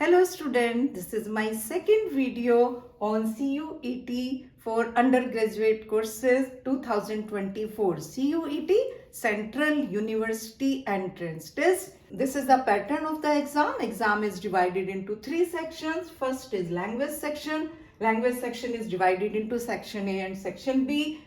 Hello student, this is my second video on CUET for undergraduate courses 2024 CUET Central University Entrance Test. This is the pattern of the exam. Exam is divided into three sections. First is language section. Language section is divided into section A and section B.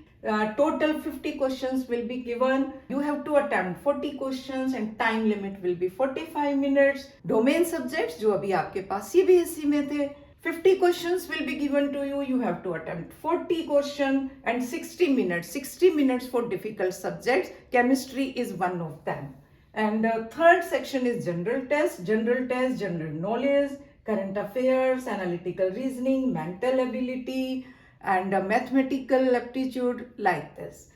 Total 50 questions will be given. You have to attempt 40 questions and time limit will be 45 minutes. Domain subjects जो अभी आपके पास CBSE में थे, 50 questions will be given to you. You have to attempt 40 questions and 60 minutes. 60 minutes for difficult subjects. Chemistry is one of them. And third section is general test. General test, general knowledge, current affairs, analytical reasoning, mental ability, and mathematical aptitude like this.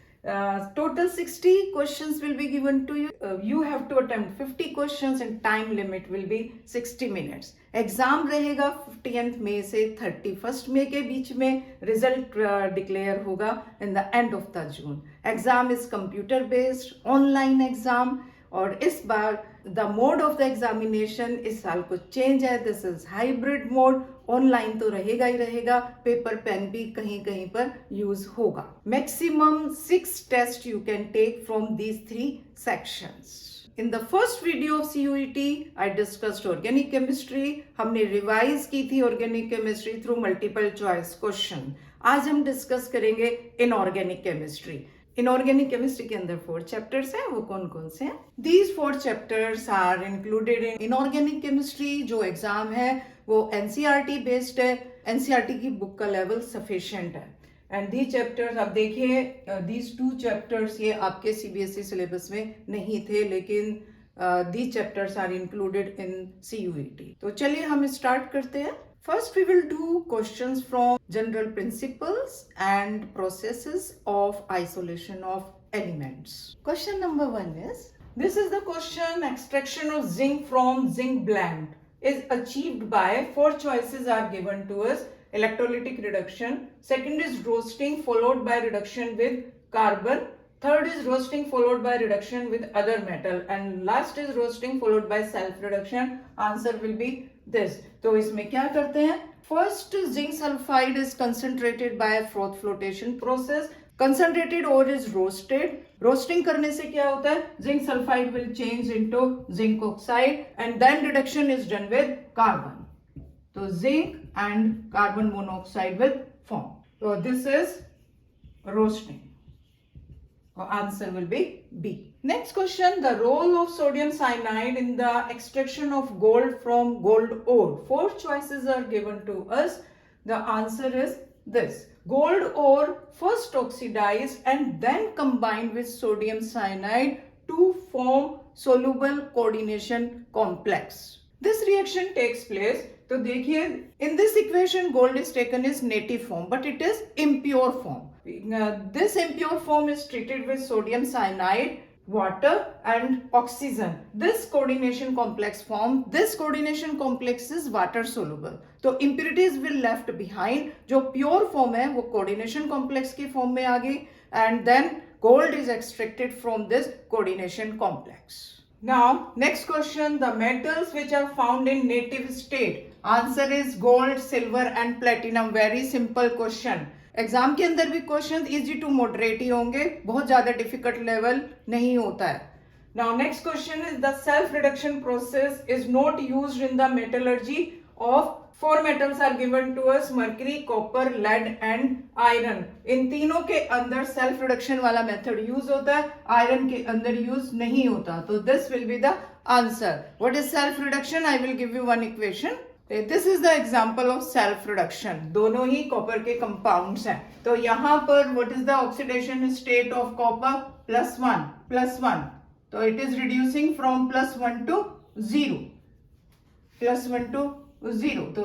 Total 60 questions will be given to you. You have to attempt 50 questions and time limit will be 60 minutes. Exam रहेगा 15th मई से 31st मई के बीच में. Result declare होगा in the end of the June. Exam is computer based online exam और इस बार the mode of the examination इस साल कुछ चेंज है. This is hybrid mode. Online तो रहेगा ही रहेगा, पेपर पेन भी कहीं कहीं पर यूज होगा. Maximum 6 test you can take from these 3 sections. In the first video of CUET, I discussed organic chemistry. हमने रिवाइज की थी organic chemistry through multiple choice question. आज हम डिस्कस करेंगे inorganic chemistry. Inorganic chemistry के अंदर 4 chapters हैं. वो कौन कौन से हैं? These 4 chapters are included in inorganic chemistry. जो एग्जाम है वो NCERT based है. NCERT की बुक का लेवल sufficient है. एंड दी चैप्टर्स आप देखिए, दीज 2 चैप्टर्स ये आपके CBSE सिलेबस में नहीं थे, लेकिन the chapters are included in CUET. तो चलिए हम स्टार्ट करते हैं. First we will do questions from general principles and processes of isolation of elements. Question number 1 is, this is the question. Extraction of zinc from zinc blende is achieved by 4 choices are given to us. Electrolytic reduction, second is roasting followed by reduction with carbon, third is roasting followed by reduction with other metal, and last is roasting followed by self reduction. Answer will be this. तो इसमें क्या करते हैं? First, zinc sulfide is concentrated by froth flotation process. Concentrated ore is roasted. Roasting करने से क्या होता है? Zinc sulphide will change into zinc oxide and then reduction is done with carbon. तो zinc and carbon monoxide will form. तो this is roasting. Answer will be B. Next question, the role of sodium cyanide in the extraction of gold from gold ore. 4 choices are given to us. The answer is this. Gold ore first oxidized and then combined with sodium cyanide to form soluble coordination complex. This reaction takes place. तो देखिए, in this equation gold is taken as native form but it is impure form. This impure form is treated with sodium cyanide, water and oxygen. This coordination complex form, this coordination complex is water soluble. तो impurities will left behind. जो pure form है वो coordination complex की form में आ गई and then gold is extracted from this coordination complex. Now next question, the metals which are found in native state. Answer is gold, silver and platinum. Very simple question. Exam के अंदर भी question easy to moderate ही होंगे, बहुत ज्यादा difficult level नहीं होता है. Now next question is, the self reduction process is not used in the metallurgy of 4 metals are given to us, mercury, copper, lead and iron. इन तीनों के अंदर self reduction वाला मेथड यूज होता है, iron के अंदर यूज नहीं होता. तो this will be the answer. What is self reduction? I will give you one equation. This is the example of self reduction. दोनों ही कॉपर के कंपाउंड्स हैं. तो यहाँ पर what is the oxidation state of copper? +1. तो it is reducing from +1 to 0. +1 to 0. So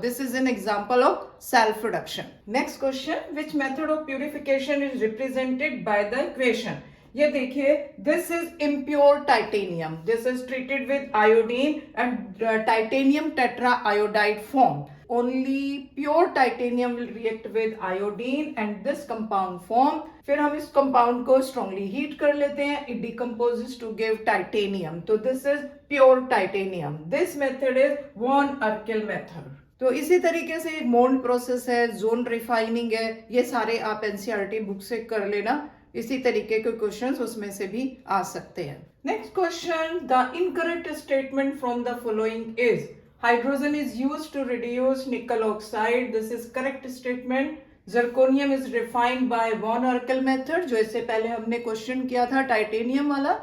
this is an example of self reduction. Next question, which method of purification is represented by the equation? ये देखिए, this is impure titanium, this is treated with iodine and titanium tetra iodide form. Only pure titanium will react with iodine and this compound form. फिर हम इस compound को strongly heat कर लेते हैं. It decomposes to give titanium. तो this is pure titanium. This method is von Erkel method. तो इसी तरीके से एक मोल्ड प्रोसेस है, जोन रिफाइनिंग है, ये सारे आप एनसीईआरटी बुक से कर लेना. इसी तरीके के क्वेश्चंस उसमें से भी आ सकते हैं. Next question, the incorrect statement from the following is hydrogen is used to reduce nickel oxide. This is correct statement. Zirconium is refined by von Erkel method, जो इससे पहले हमने क्वेश्चन किया था टाइटेनियम वाला.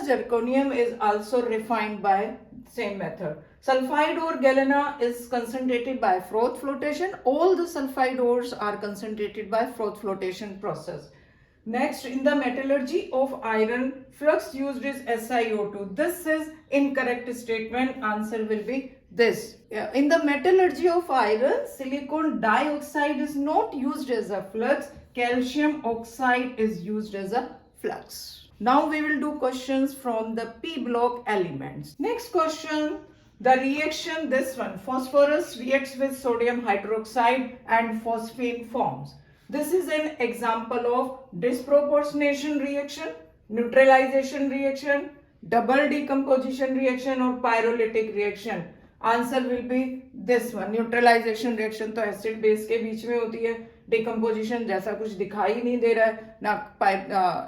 Zirconium is also refined by same method. Sulfide ore galena is concentrated by froth flotation. All the sulfide ores are concentrated by froth flotation process. Next, in the metallurgy of iron, flux used is SiO2. This is incorrect statement. Answer will be this. In the metallurgy of iron, silicon dioxide is not used as a flux. Calcium oxide is used as a flux. Now we will do questions from the P block elements. Next question, the reaction, this one, phosphorus reacts with sodium hydroxide and phosphine forms. This is an example of disproportionation reaction, neutralization reaction, double decomposition reaction or pyrolytic reaction. Answer will be this one. Neutralization reaction तो acid base के बीच में होती है. Decomposition जैसा कुछ दिखाई नहीं दे रहा है ना,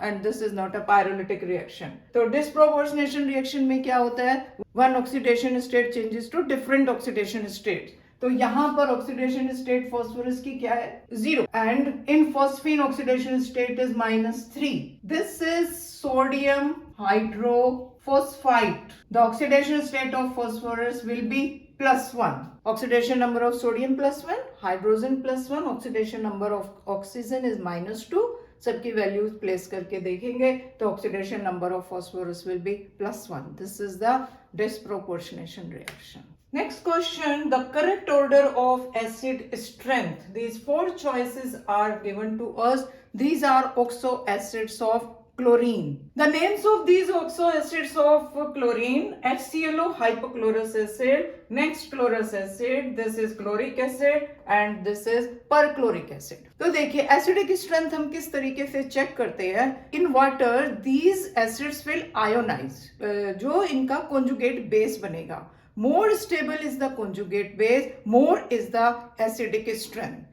and this is not a pyrolytic reaction. तो disproportionation reaction में क्या होता है? One oxidation state changes to different oxidation states. तो यहाँ पर ऑक्सीडेशन स्टेट फॉस्फोरस की क्या है? 0. And in phosphine oxidation state is -3. This is sodium hydrophosphite. The oxidation state of phosphorus will be +1. Oxidation number of sodium +1, hydrogen +1, oxidation number of oxygen is -2. सबकी values place करके देखेंगे तो oxidation number of phosphorus will be +1. This is the disproportionation reaction. Next question, the correct order of acid strength. These 4 choices are given to us. These are oxo acids of chlorine. The names of these oxo acids of chlorine: HClO, hypochlorous acid, next chlorous acid, this is chloric acid and this is perchloric acid. तो देखिए acidic strength हम किस तरीके से check करते हैं. In water these acids will ionize. जो इनका conjugate base बनेगा. More stable is the conjugate base, more is the acidic strength.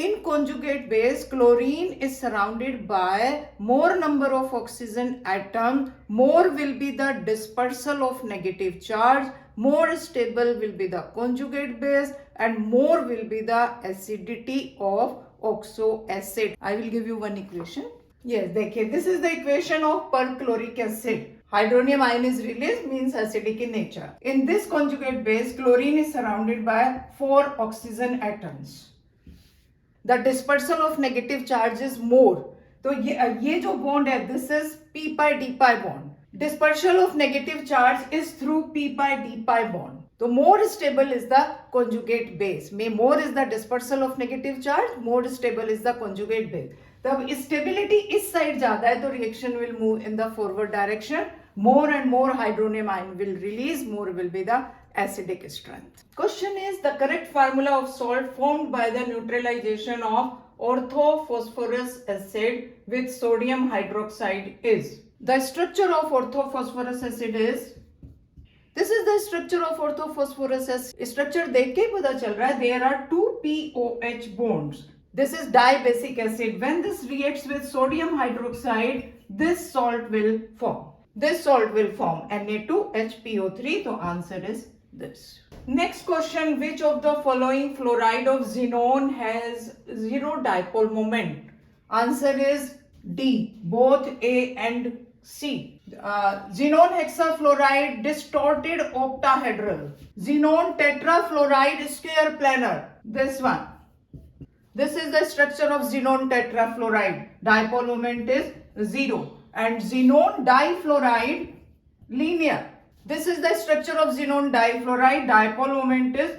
In conjugate base, chlorine is surrounded by more number of oxygen atoms, more will be the dispersal of negative charge, more stable will be the conjugate base and more will be the acidity of oxo acid. I will give you one equation. Yes, देखिए, this is the equation of perchloric acid. Hydronium ion is released, means acidic in nature. In this conjugate base, chlorine is surrounded by 4 oxygen atoms. The dispersal of negative charge is more. तो ये जो bond है, this is p pi d pi bond. Dispersal of negative charge is through p pi d pi bond. तो more stable is the conjugate base. More is the dispersal of negative charge, more stable is the conjugate base. तब stability इस side ज्यादा है तो reaction will move in the forward direction. More and more hydronium ion will release, more will be the acidic strength. Question is the correct formula of salt formed by the neutralization of orthophosphorus acid with sodium hydroxide is. The structure of orthophosphorus acid is, this is the structure of orthophosphorus acid. Structure देख के पता चल रहा है, there are 2 POH bonds. This is dibasic acid. When this reacts with sodium hydroxide, this salt will form. This salt will form Na2HPO3. So answer is this. Next question, which of the following fluoride of xenon has 0 dipole moment? Answer is D, both A and C. Xenon hexafluoride distorted octahedral. Xenon tetrafluoride square planar. This one. This is the structure of xenon tetrafluoride. Dipole moment is 0. And xenon difluoride linear. This is the structure of xenon difluoride. Dipole moment is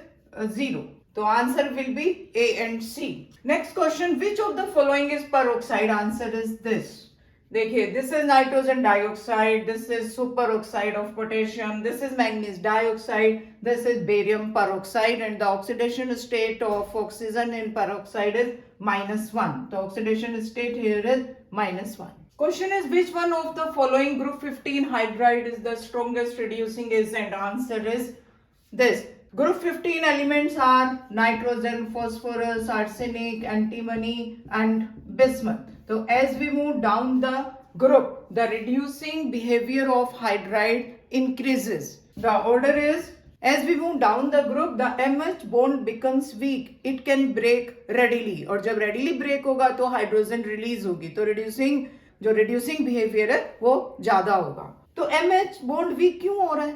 0. So answer will be A and C. Next question, which of the following is peroxide? Answer is this. देखिए, this is nitrogen dioxide, this is superoxide of potassium, this is manganese dioxide, this is barium peroxide, and the oxidation state of oxygen in peroxide is -1. The oxidation state here is -1. Question is, which one of the following group 15 hydride is the strongest reducing agent? Answer is this. Group 15 elements are nitrogen, phosphorus, arsenic, antimony, and bismuth. So as we move down the group, the reducing behavior of hydride increases. The order is, as we move down the group, the MH bond becomes weak. It can break readily. और जब readily break होगा तो hydrogen release होगी. तो जो reducing behavior है वो ज्यादा होगा. तो MH bond weak क्यों हो रहा है?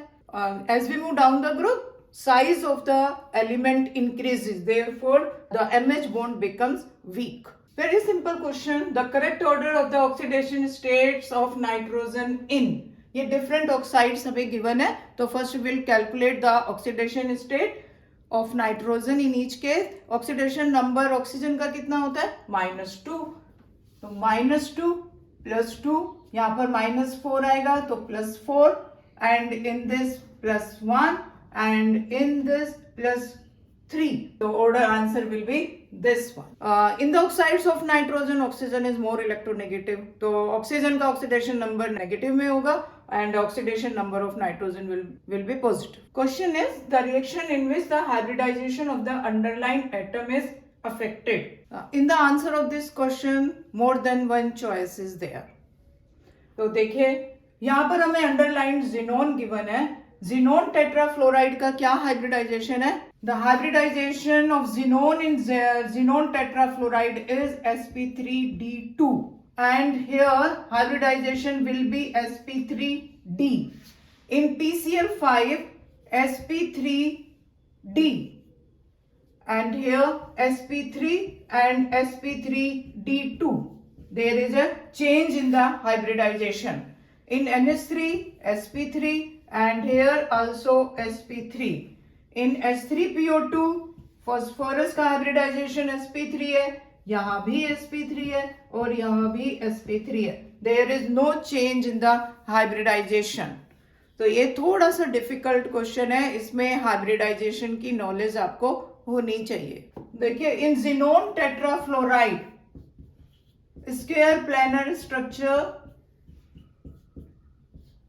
As we move down the group, size of the element increases. Therefore, the MH bond becomes weak. Very simple question. The correct order of the oxidation states of nitrogen in. ये different oxides हमें given है. तो first we will calculate the oxidation state of nitrogen in each case. Oxidation number oxygen का कितना होता है? -2. तो -2 + 2, यहाँ पर -4 आएगा तो +4, and in this +1, and in this +3. The order answer will be this one. In the oxides of nitrogen, oxygen is more electronegative. तो oxygen का oxidation number negative में होगा, and oxidation number of nitrogen will be positive. Question is the reaction in which the hybridization of the underlying atom is affected. In the answer of this question, more than one choice is there. तो देखिए, यहाँ पर हमें underlined xenon given है. Xenon tetrafluoride का क्या hybridization है? The hybridization of xenon in xenon tetrafluoride is sp3d2, and here hybridization will be sp3d. In TCl5, sp3d, and here sp3 and sp3d2. There is a change in the hybridization. In NH3, sp3, and here also sp3. In H3PO2, phosphorus का hybridization sp3 है, यहाँ भी sp3 है और यहाँ भी sp3 है. There is no change in the hybridization. तो ये थोड़ा सा डिफिकल्ट क्वेश्चन है, इसमें हाइब्रिडाइजेशन की नॉलेज आपको होनी चाहिए. देखिए, इन xenon tetrafluoride square planar structure,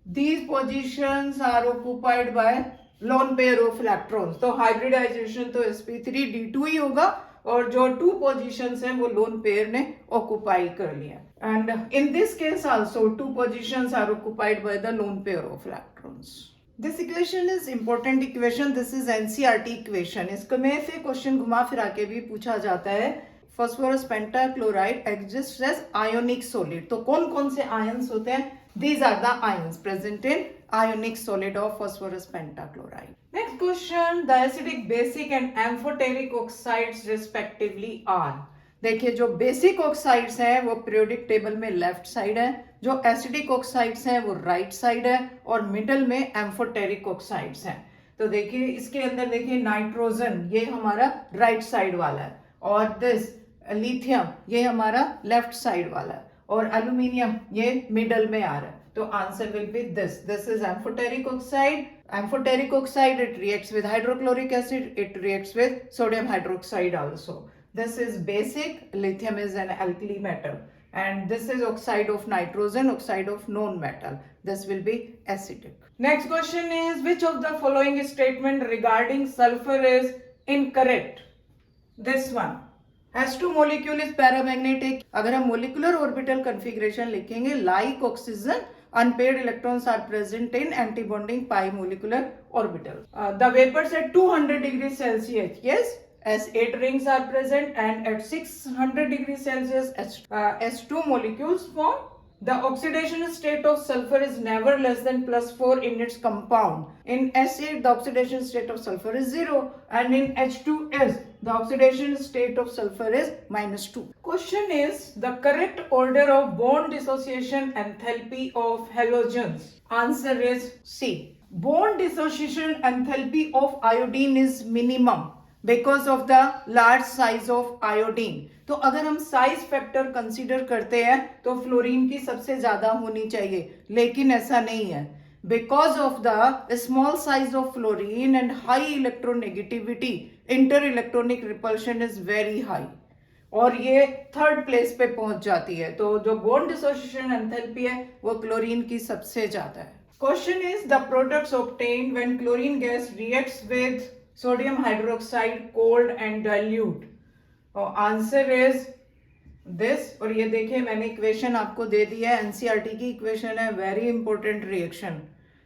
these positions are occupied by lone pair of electrons. तो हाइब्रिडाइजेशन तो sp3d2 ही होगा, और जो 2 positions हैं वो lone pair ने ऑक्युपाई कर लिया. And in this case also 2 positions are occupied by the lone pair of electrons. This equation is important equation. This is NCERT equation. इसमें से क्वेश्चन घुमा फिरा के भी पूछा जाता है. Phosphorus pentachloride exists as ionic solid. तो कौन कौन से ions होते हैं? These are the ions present in ionic solid of phosphorus pentachloride. Next question, the acidic, basic and amphoteric oxides respectively are. देखिए, जो बेसिक ऑक्साइड्स हैं वो पीरियोडिक टेबल में लेफ्ट साइड है, जो एसिडिक ऑक्साइड्स हैं वो राइट साइड है, और मिडल में एम्फोटेरिक ऑक्साइड्स हैं. तो देखिए, इसके अंदर देखिए नाइट्रोजन ये हमारा राइट साइड वाला है, और दिस लिथियम ये हमारा लेफ्ट साइड वाला है, और एल्यूमिनियम ये मिडल में आ रहा है. तो answer will be this. This is amphoteric oxide. Amphoteric oxide, it reacts with hydrochloric acid, it reacts with sodium hydroxide also. This is basic, lithium is an alkali metal, and this is oxide of nitrogen, oxide of non-metal. This will be acidic. Next question is, which of the following statement regarding sulfur is incorrect? This one. H2 molecule is paramagnetic. अगर हम molecular orbital configuration लिखेंगे, like oxygen, unpaired electrons are present in antibonding pi molecular orbital. The vapors at 200 degrees Celsius, yes, as 8 rings are present, and at 600 degrees Celsius H2 molecules form. The oxidation state of sulfur is never less than +4 in its compound. In S8, the oxidation state of sulfur is 0, and in H2S, the oxidation state of sulfur is -2. Question is the correct order of bond dissociation enthalpy of halogens. Answer is C. Bond dissociation enthalpy of iodine is minimum. Because of the large size of iodine. तो अगर हम size factor consider करते हैं तो fluorine की सबसे ज्यादा होनी चाहिए, लेकिन ऐसा नहीं है। Because of the small size of fluorine and high electronegativity, inter electronic repulsion is very high, और ये थर्ड प्लेस पे पहुंच जाती है। तो जो बॉन्ड डिसोसिएशन एंथैल्पी है वो क्लोरीन की सबसे ज्यादा है। Question is the products obtained when chlorine gas reacts with sodium hydroxide cold and dilute. और आंसर इज दिस। और ये देखिए मैंने इक्वेशन आपको दे दी है, एनसीईआरटी की इक्वेशन है, वेरी इंपॉर्टेंट रिएक्शन।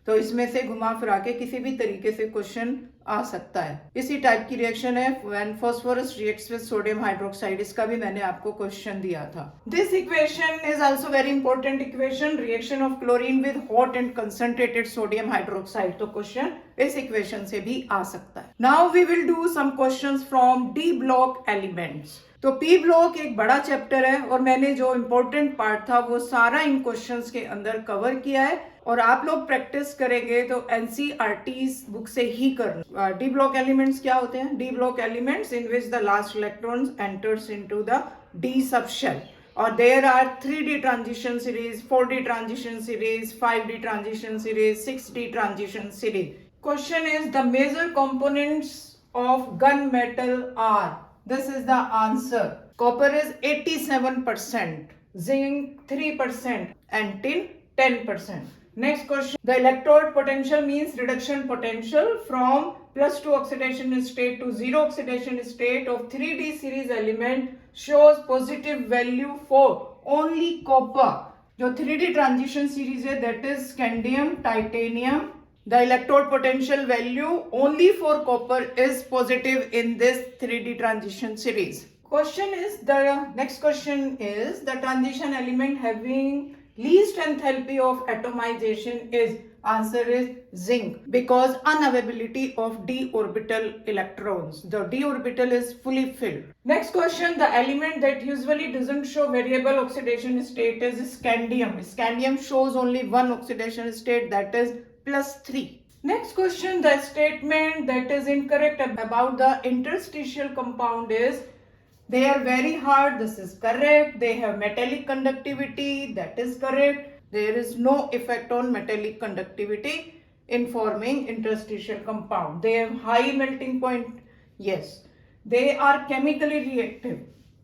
तो इसमें से घुमा फिरा के किसी भी तरीके से क्वेश्चन आ सकता है। इसी टाइप की रिएक्शन है when phosphorus reacts with sodium hydroxide, इसका भी मैंने आपको क्वेश्चन दिया था। This equation is also very important equation, reaction of chlorine with hot and concentrated sodium hydroxide. तो क्वेश्चन इस इक्वेशन से भी आ सकता है। Now we will do some questions from D block elements. तो पी ब्लॉक एक बड़ा चैप्टर है और मैंने जो इंपॉर्टेंट पार्ट था वो सारा इन क्वेश्चंस के अंदर कवर किया है, और आप लोग प्रैक्टिस करेंगे तो एनसीईआरटी बुक से ही करना। डी ब्लॉक एलिमेंट्स क्या होते हैं? D block elements in which the last electrons enters into the D sub shell, और there are 3D transition series, 4D transition series, 5D transition series, 6D transition series. Question is the major components of gun metal are. This is the answer. Copper is 87%, zinc 3%, and tin 10%. Next question. The electrode potential means reduction potential from +2 oxidation state to 0 oxidation state of 3D series element shows positive value for only copper. जो 3D transition series है that is scandium, titanium. The electrode potential value only for copper is positive in this 3D transition series. Next question is the transition element having least enthalpy of atomization is. Answer is zinc, because unavailability of d orbital electrons. The d orbital is fully filled. Next question, the element that usually doesn't show variable oxidation state is scandium. Scandium shows only one oxidation state, that is +3. Next question, the statement that is incorrect about the interstitial compound is they are very hard. This is correct. They have metallic conductivity. That is correct. There is no effect on metallic conductivity in forming interstitial compound. They have high melting point. Yes. They are chemically reactive.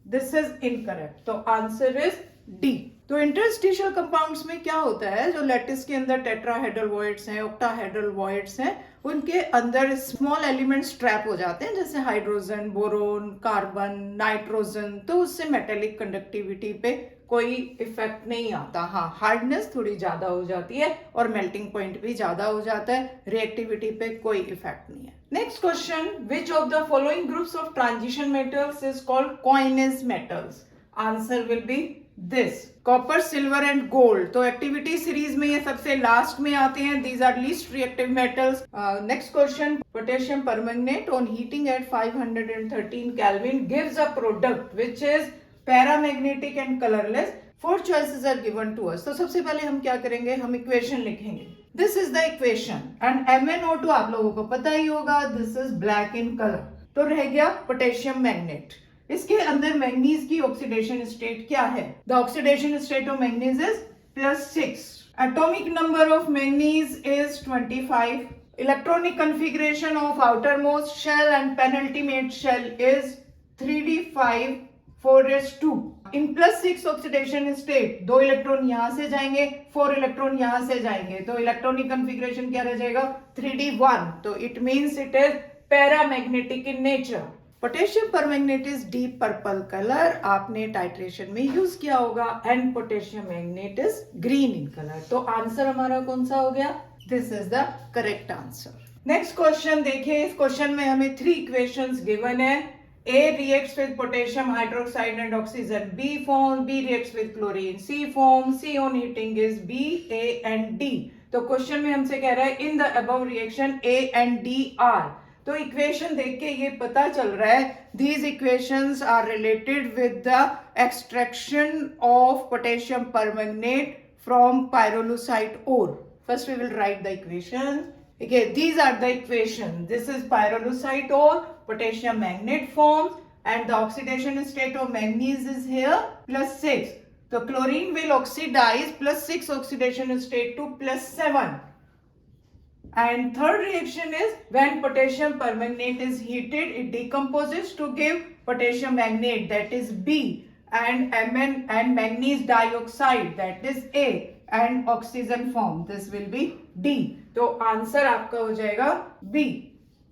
This is incorrect. So answer is D. तो interstitial compounds में क्या होता है, जो lattice के अंदर tetrahedral voids हैं, octahedral voids हैं, उनके अंदर स्मॉल एलिमेंट्स ट्रैप हो जाते हैं, जैसे हाइड्रोजन, बोरोन, कार्बन, नाइट्रोजन। तो उससे मेटेलिक कंडक्टिविटी पे कोई इफेक्ट नहीं आता। हाँ, हार्डनेस थोड़ी ज्यादा हो जाती है और मेल्टिंग पॉइंट भी ज्यादा हो जाता है, रिएक्टिविटी पे कोई इफेक्ट नहीं है। Next question, which of the following groups of transition metals is called coinage metals? Answer will be this, copper, silver and gold. तो एक्टिविटी सीरीज में ये सबसे लास्ट में आते हैं। These are least reactive metals. Next question, potassium permanganate on heating at 513 kelvin gives a product which is paramagnetic and colourless. 4 choices are given to us. तो सबसे पहले हम क्या करेंगे, हम इक्वेशन लिखेंगे। This is the equation and MnO2 आप लोगों को पता ही होगा, this is black in colour. तो रह गया पोटेशियम मैग्नेट। इसके अंदर मैंगनीज की ऑक्सीडेशन स्टेट क्या है? The oxidation state of manganese is +6। Atomic number of manganese is 25। Electronic configuration of outermost shell and penultimate shell is 3d5 4s2। In +6 oxidation state 2 electron यहां से जाएंगे, 4 electron यहां से जाएंगे, तो इलेक्ट्रॉनिक कॉन्फ़िगरेशन क्या रह जाएगा? 3d1। तो it means it is paramagnetic in nature. Potassium permanganate is deep purple colour, आपने टाइट्रेशन में यूज किया होगा, and potassium magnet is green in colour. तो आंसर हमारा कौन सा हो गया? This is the correct answer. Next question देखिए, इस क्वेश्चन में हमें 3 इक्वेशंस गिवन है। A reacts with potassium hydroxide and oxygen, B forms, B reacts with chlorine, C forms, C on heating is B, A and D। तो question में हमसे कह रहा है in the above reaction A and D are। तो equation देख के ये पता चल रहा है these equations are related with the extraction of potassium permanganate from pyrolusite ore। First we will write the equation। Okay, these are the equations. This is pyrolusite ore, potassium magnet forms, and the oxidation state of manganese is here +6. So chlorine will oxidize +6 oxidation state to +7. And third reaction is when potassium permanganate is heated, it decomposes to give potassium magnate, that is B, and Mn and manganese dioxide, that is A, and oxygen form, this will be D. तो answer आपका हो जाएगा B,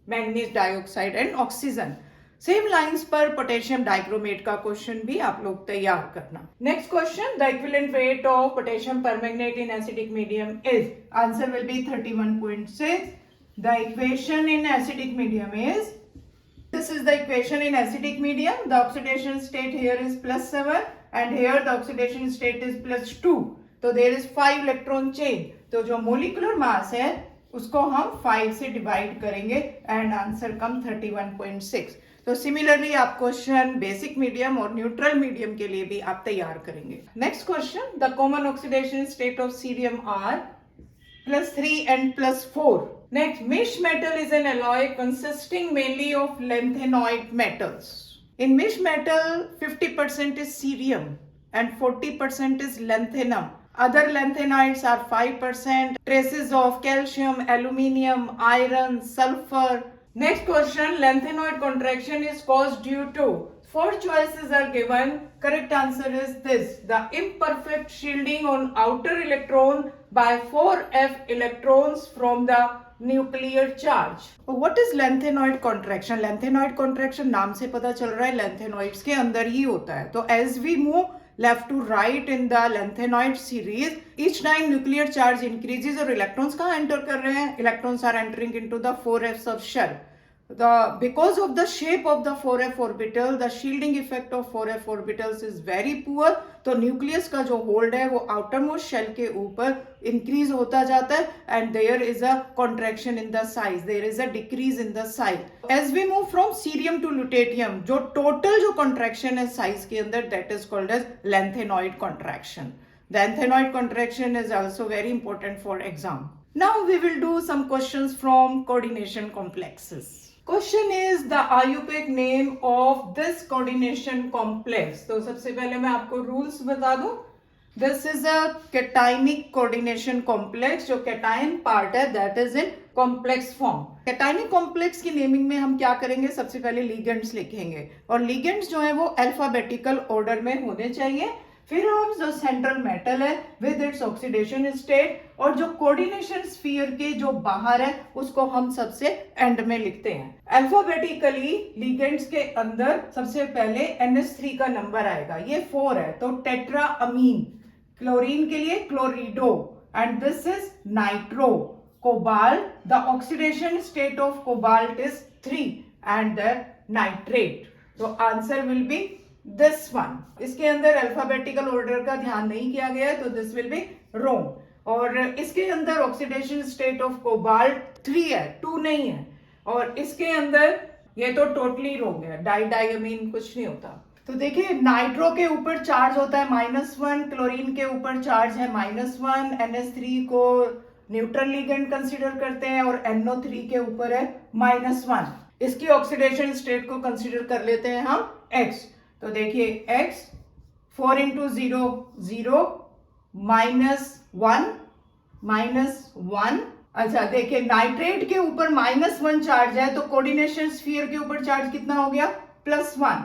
manganese dioxide and oxygen. Same lines पर potassium dichromate का question भी आप लोग तैयार करना. Next question, the equivalent weight of potassium permanganate in acidic medium is. Answer will B 31.6. The equation in acidic medium is, this is the equation in acidic medium. The oxidation state here is +7 and here the oxidation state is +2. तो there is 5 electron change. तो जो molecular mass है उसको हम 5 से divide करेंगे and answer कम 31.6. तो similarly आप क्वेश्चन बेसिक मीडियम और न्यूट्रल मीडियम के लिए भी आप तैयार करेंगे. Next question, the common oxidation state of cerium are +3 and +4. Next, mish metal is an alloy consisting mainly of lanthanoid metals. In mish metal, 50% is cerium and 40% is lanthanum. Other lanthanoids are 5%, traces of calcium, aluminium, iron, sulfur. Next question, lanthanoid contraction is caused due to, 4 choices are given. Correct answer is this, the imperfect shielding on outer electron by 4f electrons from the nuclear charge. What is lanthanoid contraction? Lanthanoid contraction नाम से पता चल रहा है lanthanoids के अंदर ही होता है. तो as we move left to right in the lanthanoid series, each time nuclear charge increases और electrons कहाँ enter कर रहे हैं? Electrons are entering into the 4f's of shell. Because of the shape of the 4f orbital, the shielding effect of 4f orbitals is very poor. तो nucleus का जो hold है वो आउटरमोस्ट शेल के ऊपर इंक्रीज होता जाता है and there is a contraction in the size, there is a decrease in the size. As we move from cerium to lutetium, जो टोटल जो कॉन्ट्रैक्शन है साइज के अंदर, that is called as lanthanoid contraction. Lanthanide contraction is also very important for exam. Now we will do some questions from coordination complexes. Question is the IUPAC name of this coordination complex. तो सबसे पहले मैं आपको rules बता दूं. This is a cationic coordination complex. जो cation part है that is in complex form. Cationic complex की naming में हम क्या करेंगे, सबसे पहले ligands लिखेंगे और ligands जो है वो alphabetical order में होने चाहिए. फिर हम जो सेंट्रल मेटल है विद इट्स ऑक्सीडेशन स्टेट और जो कोऑर्डिनेशन स्फीयर के जो बाहर है उसको हम सबसे एंड में लिखते हैं. अल्फाबेटिकली लिगेंड्स के अंदर सबसे पहले NH3 का नंबर आएगा, ये 4 है तो टेट्रा अमीन. क्लोरीन के लिए chlorido and this is nitro. Cobalt, the oxidation state of cobalt is 3 and the nitrate. तो answer will be this one. इसके अंदर अल्फाबेटिकल ऑर्डर का ध्यान नहीं किया गया है तो दिस विल बी रोंग. और इसके अंदर ऑक्सीडेशन स्टेट ऑफ कोबाल्ट 3 है, 2 नहीं है. और इसके अंदर ये तो टोटली रोंग है, डाइडाइअमीन कुछ नहीं होता. तो देखिए नाइट्रो के ऊपर चार्ज होता है -1, क्लोरीन के ऊपर चार्ज है -1, NH3 को न्यूट्रल लिगेंड कंसीडर करते हैं और NO3 के ऊपर है -1. इसकी ऑक्सीडेशन स्टेट को कंसीडर कर लेते हैं हम X. तो देखिए x 4 into 0 0 -1. अच्छा देखिए नाइट्रेट के ऊपर -1 चार्ज है तो कोऑर्डिनेशन स्फीयर के ऊपर चार्ज कितना हो गया +1.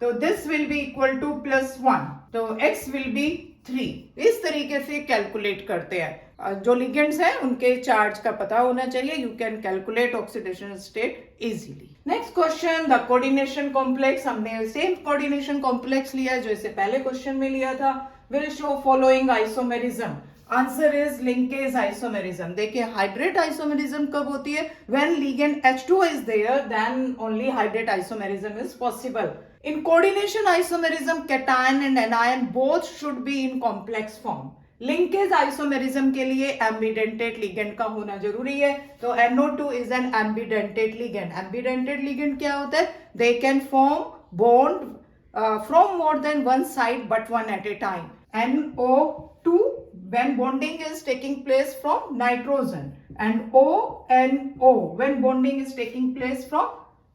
तो this will be equal to +1. तो x विल बी 3. इस तरीके से कैलकुलेट करते हैं. जो लिगेंड्स हैं उनके चार्ज का पता होना चाहिए. You can calculate oxidation state easily. Next question, the coordination complex. हमने सेम कोऑर्डिनेशन कॉम्प्लेक्स लिया जो इससे पहले क्वेश्चन में लिया था. Will show following isomerism. Answer is linkage isomerism. देखिए हाइड्रेट आइसोमेरिज्म कब होती है, when ligand H2 is there then only hydrate isomerism is possible. In coordination isomerism, cation and anion both should be in complex form. Linkage isomerism के लिए ambidentate ligand का होना जरूरी है. तो NO2 is an ambidentate ligand. Ambidentate ligand क्या होता है, they can form bond from more than one side but one at a time. NO2 when bonding is taking place from nitrogen and ONO when bonding is taking place from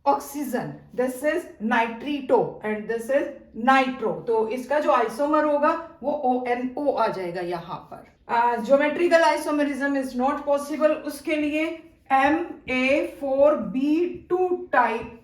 oxygen. This is nitrito and this is nitro. तो इसका जो isomer होगा वो ONO आ जाएगा यहाँ पर. Geometrical isomerism is not possible. उसके लिए Ma4B2 टाइप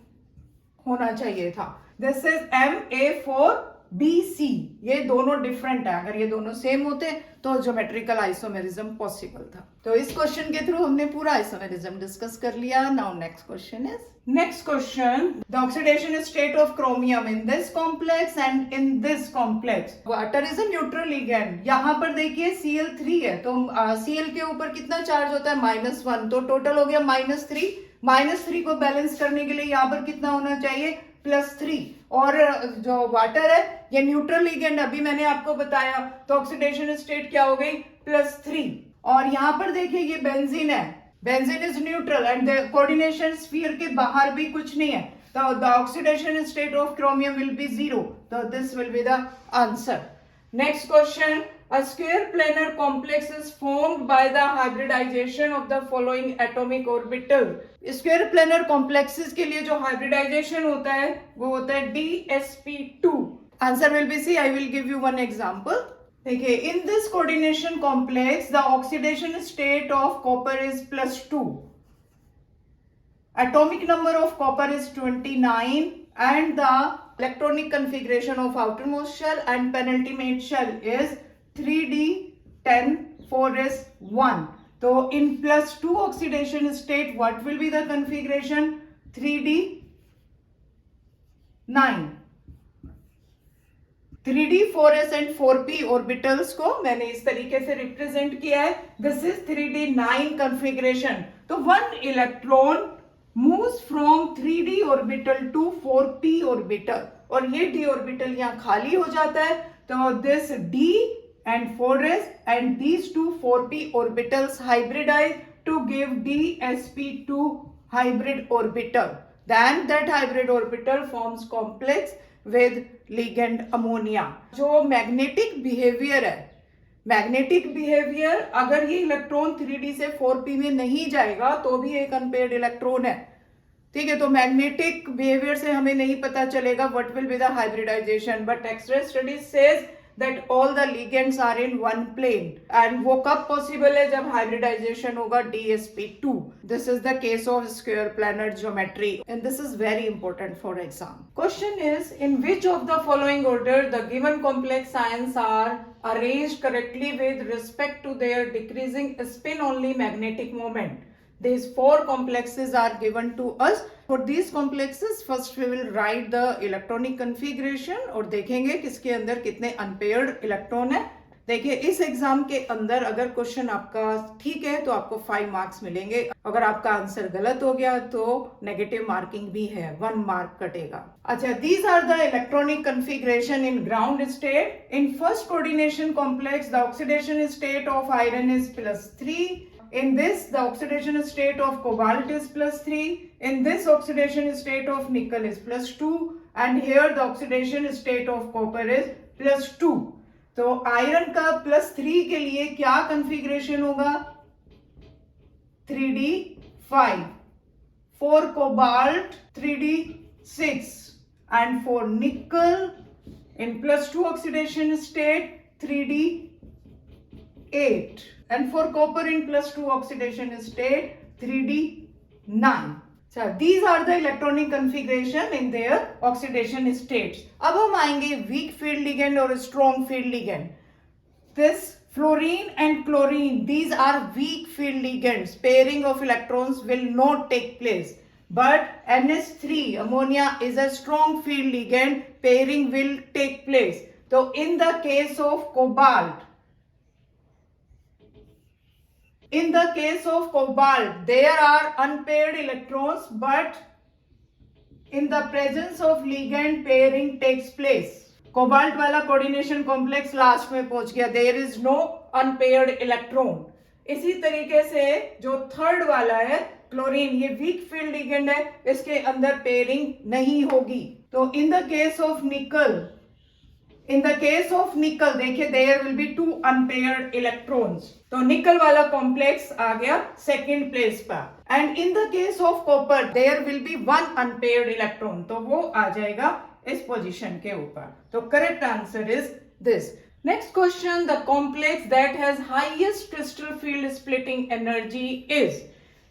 होना चाहिए था. This is Ma4BC. ये दोनों डिफरेंट है. अगर ये दोनों सेम होते तो ज्योमेट्रिकल आइसोमेरिज्म पॉसिबल था. तो इस क्वेश्चन के थ्रू हमने पूरा आइसोमेरिज्म डिस्कस कर लिया. Now next question is next question. The oxidation state of chromium in this complex and in this complex. Water is a neutral ligand. यहाँ पर देखिए Cl3 है तो Cl के ऊपर कितना चार्ज होता है -1. तो टोटल हो गया -3. -3 को बैलेंस करने के लिए यहाँ पर कितना होना चाहिए +3. और जो वाटर है ये न्यूट्रल लिगेंड अभी मैंने आपको बताया तो ऑक्सीडेशन स्टेट क्या हो गई +3. और यहाँ पर देखिए ये बेंजीन है. Benzene is neutral and the coordination sphere के बाहर भी कुछ नहीं है तो the oxidation state of chromium will be 0. तो this will be the answer. Next question. A square planar complex is formed by the hybridization of the following atomic orbital. Square planar complexes के लिए जो hybridization होता है वो होता है DsP2. Answer will be C. I will give you one example. देखिए, in this coordination complex the oxidation state of copper is +2. Atomic number of copper is 29 and the electronic configuration of outermost shell and penultimate shell is 3d10 4s1. So in +2 oxidation state what will be the configuration? 3d9. 3d 4s and 4p orbitals को मैंने इस तरीके से represent किया है. This is 3d9 configuration. तो one electron moves from 3d orbital to 4p orbital और ये d orbital यहाँ खाली हो जाता है. तो this d and 4s and these two 4p orbitals hybridize to give dsp2 hybrid orbital. Then that hybrid orbital forms complex with ligand ammonia. जो magnetic behaviour है, मैग्नेटिक बिहेवियर अगर ये इलेक्ट्रॉन 3d से 4p में नहीं जाएगा तो भी एक अनपेयर्ड इलेक्ट्रॉन है. ठीक है, तो मैग्नेटिक बिहेवियर से हमें नहीं पता चलेगा what will be the hybridization. But X ray studies says that all the ligands are in one plane and वो कब possible है जब hybridization होगा DsP2. This is the case of square planar geometry and this is very important for exam. Question is, in which of the following order the given complex ions are arranged correctly with respect to their decreasing spin only magnetic moment? These four complexes are given to us. For these complexes, first we will write the electronic configuration और देखेंगे किसके अंदर कितने unpaired electron है. देखिए, इस exam के अंदर अगर क्वेश्चन आपका ठीक है तो आपको 5 मार्क्स मिलेंगे. अगर आपका आंसर गलत हो गया तो नेगेटिव मार्किंग भी है, 1 मार्क कटेगा. अच्छा, these are the electronic configuration in ground state. In first coordination complex, the oxidation state of iron is +3. In this, the oxidation state of cobalt is +3. In this, oxidation state of nickel is +2. And here, the oxidation state of copper is +2. तो iron का +3 के लिए क्या configuration होगा? 3d5. For cobalt, 3d6. And for nickel, in +2 oxidation state, 3d8. And for copper in +2 oxidation state 3d9. So these are the electronic configuration in their oxidation states. अब हम आएंगे weak field ligand और strong field ligand. This fluorine and chlorine, these are weak field ligands. Pairing of electrons will not take place. But NH3 ammonia is a strong field ligand. Pairing will take place. So in the case of cobalt, there are unpaired electrons, but in the presence of ligand, pairing takes place. Cobalt वाला coordination complex last में पहुंच गया. There is no unpaired electron. इसी तरीके से जो third वाला है क्लोरीन, ये वीक फील्ड लिगेंड है, इसके अंदर पेयरिंग नहीं होगी. तो इन द केस ऑफ निकल, In the case of nickel, देखिए there will be 2 unpaired electrons. तो निकल वाला कॉम्प्लेक्स आ गया सेकेंड प्लेस पर. And in the case of copper, there will be 1 unpaired electron. तो वो आ जाएगा इस पोजीशन के ऊपर. तो correct answer is this. Next question, the complex that has highest crystal field splitting energy is.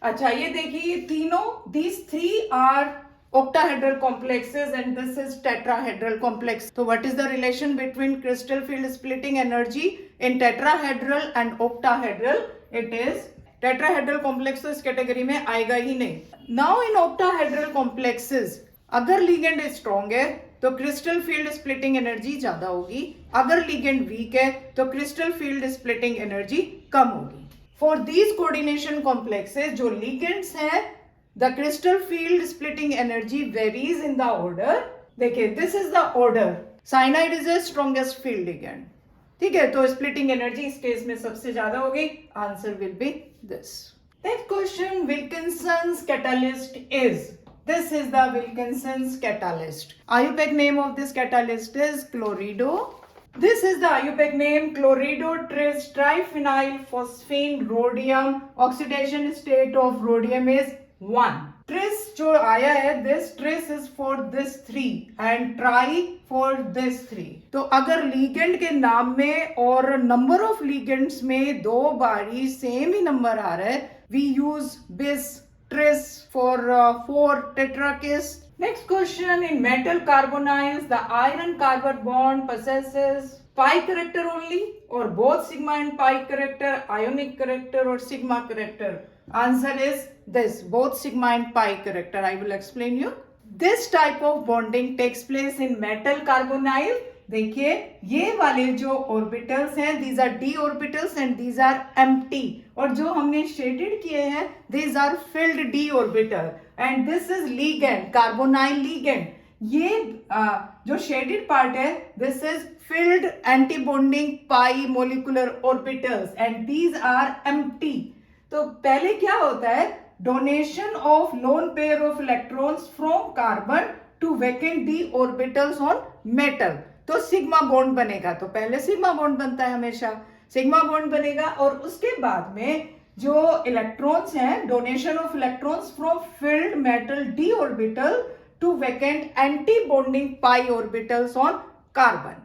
अच्छा ये देखिए ये तीनों, these three are octahedral complexes and this is tetrahedral complex. So what is the relation between crystal field splitting energy in tetrahedral and octahedral? It is tetrahedral complex तो इस category में आएगा ही नहीं. Now in octahedral complexes अगर ligand strong है तो crystal field splitting energy ज्यादा होगी, अगर लिगेंड वीक है तो क्रिस्टल फील्ड स्प्लिटिंग एनर्जी कम होगी. फॉर दीज कोऑर्डिनेशन कॉम्प्लेक्सेस जो लिगेंड्स हैं the crystal field splitting energy varies in the order. देखिए this is the order. Cyanide is the strongest field ligand. ठीक है, तो स्प्लिटिंग एनर्जी इस केस में सबसे ज्यादा होगी. Answer will be this. Next question, Wilkinson's catalyst is. This is the Wilkinson's catalyst. IUPAC name of this catalyst is chlorido. This is the IUPAC name chlorido tris triphenyl phosphine rhodium. Oxidation state of rhodium is 1. Tris जो आया है, this tris is for this 3 and tri for this 3. तो अगर ligand के नाम में और number of ligands में दो बारी same ही number आ रहा है, we use bis tris for 4 tetrakis. Next question, in metal carbonyls the iron carbon bond possesses pi character only or both sigma and pi character, ionic character or sigma character. Answer is this, both sigma and pi character. I will explain you. This type of bonding takes place in metal carbonyl. देखिए ये वाले जो orbitals हैं these are d orbitals and these are empty, और जो हमने shaded किए हैं these are filled d orbital and this is ligand, carbonyl ligand. ये जो शेडेड पार्ट है this is filled antibonding pi molecular orbitals and these are empty. तो पहले क्या होता है, donation of lone pair of electrons from carbon to vacant D orbitals on metal. तो sigma bond बनेगा. तो पहले सिग्मा बॉन्ड बनता है, हमेशा सिग्मा बॉन्ड बनेगा और उसके बाद में जो इलेक्ट्रॉन्स हैं, donation of electrons from filled metal D orbital to vacant anti bonding pi orbitals on carbon.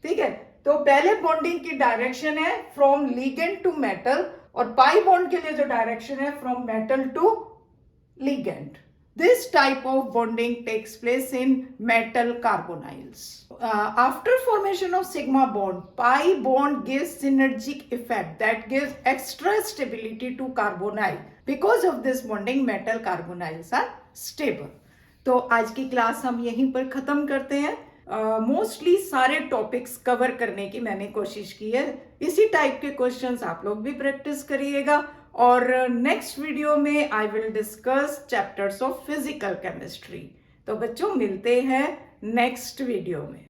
ठीक है, तो पहले बॉन्डिंग की डायरेक्शन है फ्रॉम लिगेंड टू मेटल और पाई बॉन्ड के लिए जो डायरेक्शन है from metal to ligand. This type of bonding takes place in metal carbonyls. After formation of sigma bond, pi bond gives synergic effect that gives extra stability to carbonyl. Because of this bonding, metal carbonyls are stable. तो आज की class हम यहीं पर ख़त्म करते हैं. Mostly सारे टॉपिक्स कवर करने की मैंने कोशिश की है. इसी टाइप के क्वेश्चंस आप लोग भी प्रैक्टिस करिएगा और नेक्स्ट वीडियो में I will discuss chapters of physical chemistry. तो बच्चों मिलते हैं नेक्स्ट वीडियो में.